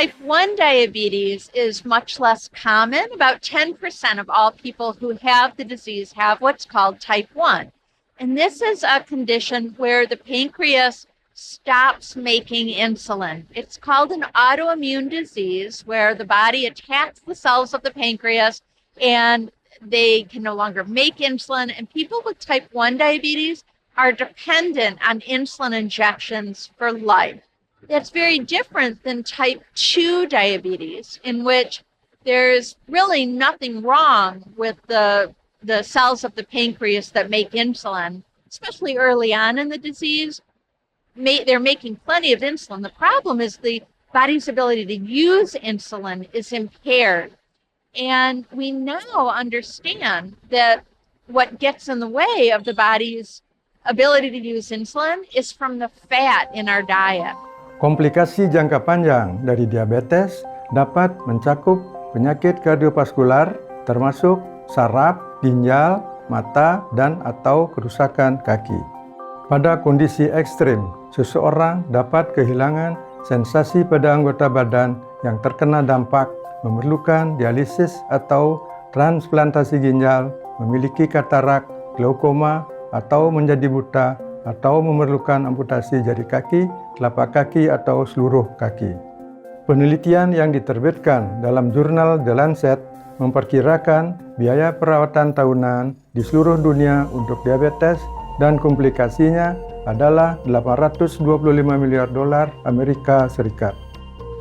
Type 1 diabetes is much less common. About 10% of all people who have the disease have what's called type 1. And this is a condition where the pancreas stops making insulin. It's called an autoimmune disease where the body attacks the cells of the pancreas and they can no longer make insulin. And people with type 1 diabetes are dependent on insulin injections for life. That's very different than type 2 diabetes, in which there's really nothing wrong with the cells of the pancreas that make insulin, especially early on in the disease. They're making plenty of insulin. The problem is the body's ability to use insulin is impaired. And we now understand that what gets in the way of the body's ability to use insulin is from the fat in our diet. Komplikasi jangka panjang dari diabetes dapat mencakup penyakit kardiovaskular termasuk saraf, ginjal, mata, dan atau kerusakan kaki. Pada kondisi ekstrim, seseorang dapat kehilangan sensasi pada anggota badan yang terkena dampak, memerlukan dialisis atau transplantasi ginjal, memiliki katarak, glaukoma, atau menjadi buta, atau memerlukan amputasi jari kaki, telapak kaki, atau seluruh kaki. Penelitian yang diterbitkan dalam jurnal The Lancet memperkirakan biaya perawatan tahunan di seluruh dunia untuk diabetes dan komplikasinya adalah $825 miliar Amerika Serikat.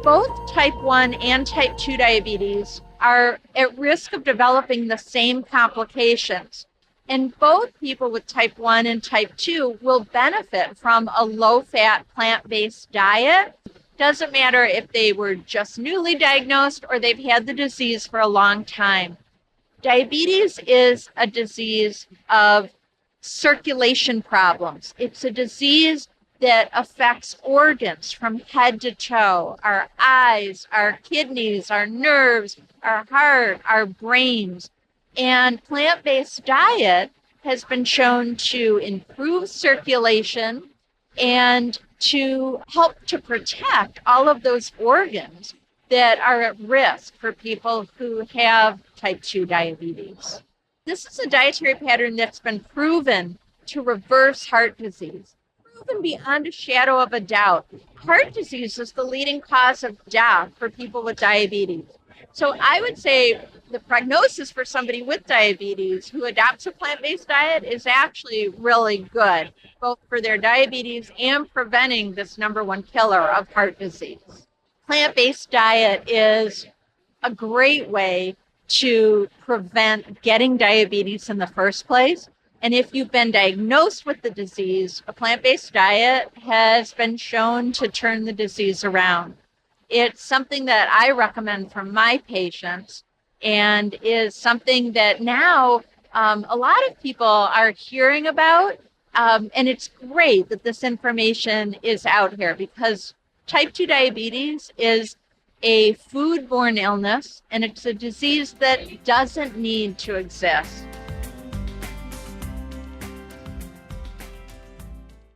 Both type 1 and type 2 diabetes are at risk of developing the same complications. And both people with type 1 and type 2 will benefit from a low-fat, plant-based diet. Doesn't matter if they were just newly diagnosed or they've had the disease for a long time. Diabetes is a disease of circulation problems. It's a disease that affects organs from head to toe, our eyes, our kidneys, our nerves, our heart, our brains. And plant-based diet has been shown to improve circulation and to help to protect all of those organs that are at risk for people who have type 2 diabetes. This is a dietary pattern that's been proven to reverse heart disease, proven beyond a shadow of a doubt. Heart disease is the leading cause of death for people with diabetes. So I would say the prognosis for somebody with diabetes who adopts a plant-based diet is actually really good, both for their diabetes and preventing this number one killer of heart disease. Plant-based diet is a great way to prevent getting diabetes in the first place. And if you've been diagnosed with the disease, a plant-based diet has been shown to turn the disease around. It's something that I recommend for my patients and is something that now a lot of people are hearing about. And it's great that this information is out here because type 2 diabetes is a foodborne illness and it's a disease that doesn't need to exist.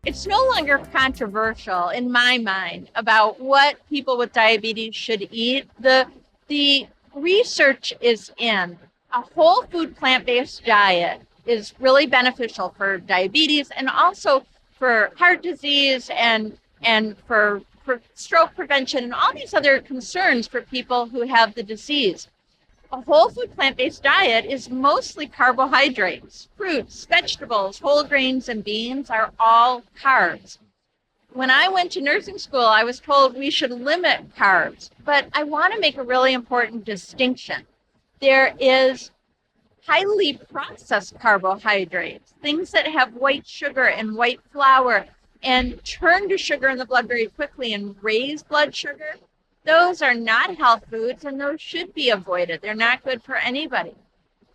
It's no longer controversial in my mind about what people with diabetes should eat. The research is in. A whole food plant-based diet is really beneficial for diabetes and also for heart disease and for stroke prevention and all these other concerns for people who have the disease. A whole food plant-based diet is mostly carbohydrates. Fruits, vegetables, whole grains, and beans are all carbs. When I went to nursing school, I was told we should limit carbs, but I want to make a really important distinction. There is highly processed carbohydrates, things that have white sugar and white flour and turn to sugar in the blood very quickly and raise blood sugar. Those are not health foods and those should be avoided. They're not good for anybody.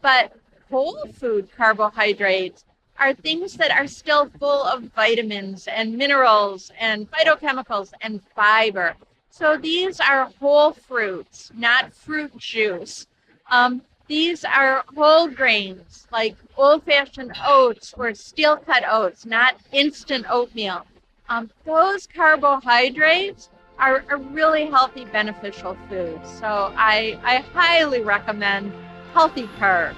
But whole food carbohydrates are things that are still full of vitamins and minerals and phytochemicals and fiber. So these are whole fruits, not fruit juice. These are whole grains like old-fashioned oats or steel-cut oats, not instant oatmeal. Those carbohydrates are really healthy, beneficial foods. So I highly recommend healthy carbs.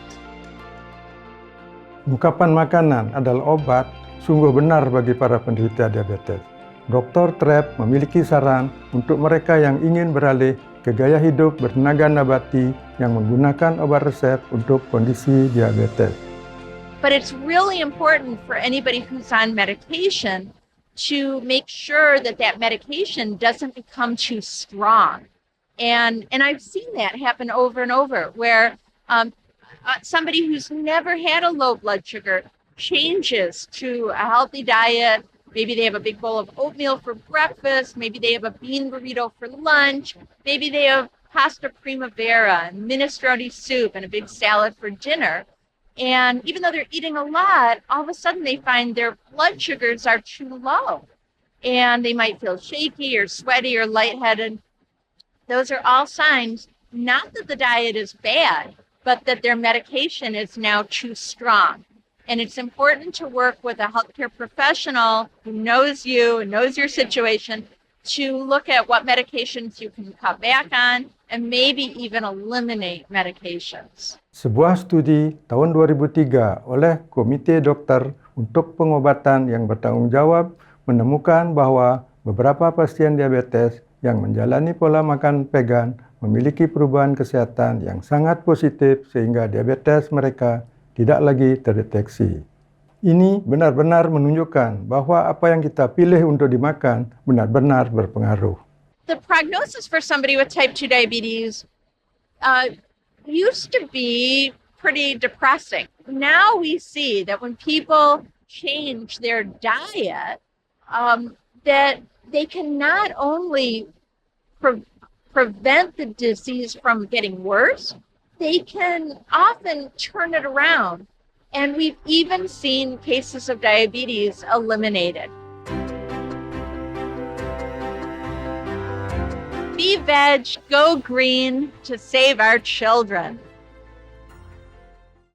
Ungkapan makanan adalah obat sungguh benar bagi para penderita diabetes. Dr. Trapp memiliki saran untuk mereka yang ingin beralih ke gaya hidup bertenaga nabati yang menggunakan obat resep untuk kondisi diabetes. But it's really important for anybody who's on medication to make sure that that medication doesn't become too strong. And I've seen that happen over and over where somebody who's never had a low blood sugar changes to a healthy diet. Maybe they have a big bowl of oatmeal for breakfast. Maybe they have a bean burrito for lunch. Maybe they have pasta primavera and minestrone soup and a big salad for dinner. And even though they're eating a lot, all of a sudden they find their blood sugars are too low. And they might feel shaky or sweaty or lightheaded. Those are all signs, not that the diet is bad, but that their medication is now too strong. And it's important to work with a healthcare professional who knows you and knows your situation to look at what medications you can cut back on and maybe even eliminate medications. Sebuah studi tahun 2003 oleh Komite Dokter untuk Pengobatan yang bertanggung jawab menemukan bahwa beberapa pasien diabetes yang menjalani pola makan vegan memiliki perubahan kesehatan yang sangat positif sehingga diabetes mereka tidak lagi terdeteksi. Ini benar-benar menunjukkan bahwa apa yang kita pilih untuk dimakan benar-benar berpengaruh. The prognosis for somebody with type 2 diabetes used to be pretty depressing. Now we see that when people change their diet, that they can not only prevent the disease from getting worse, they can often turn it around. And we've even seen cases of diabetes eliminated. Be veg, go green to save our children.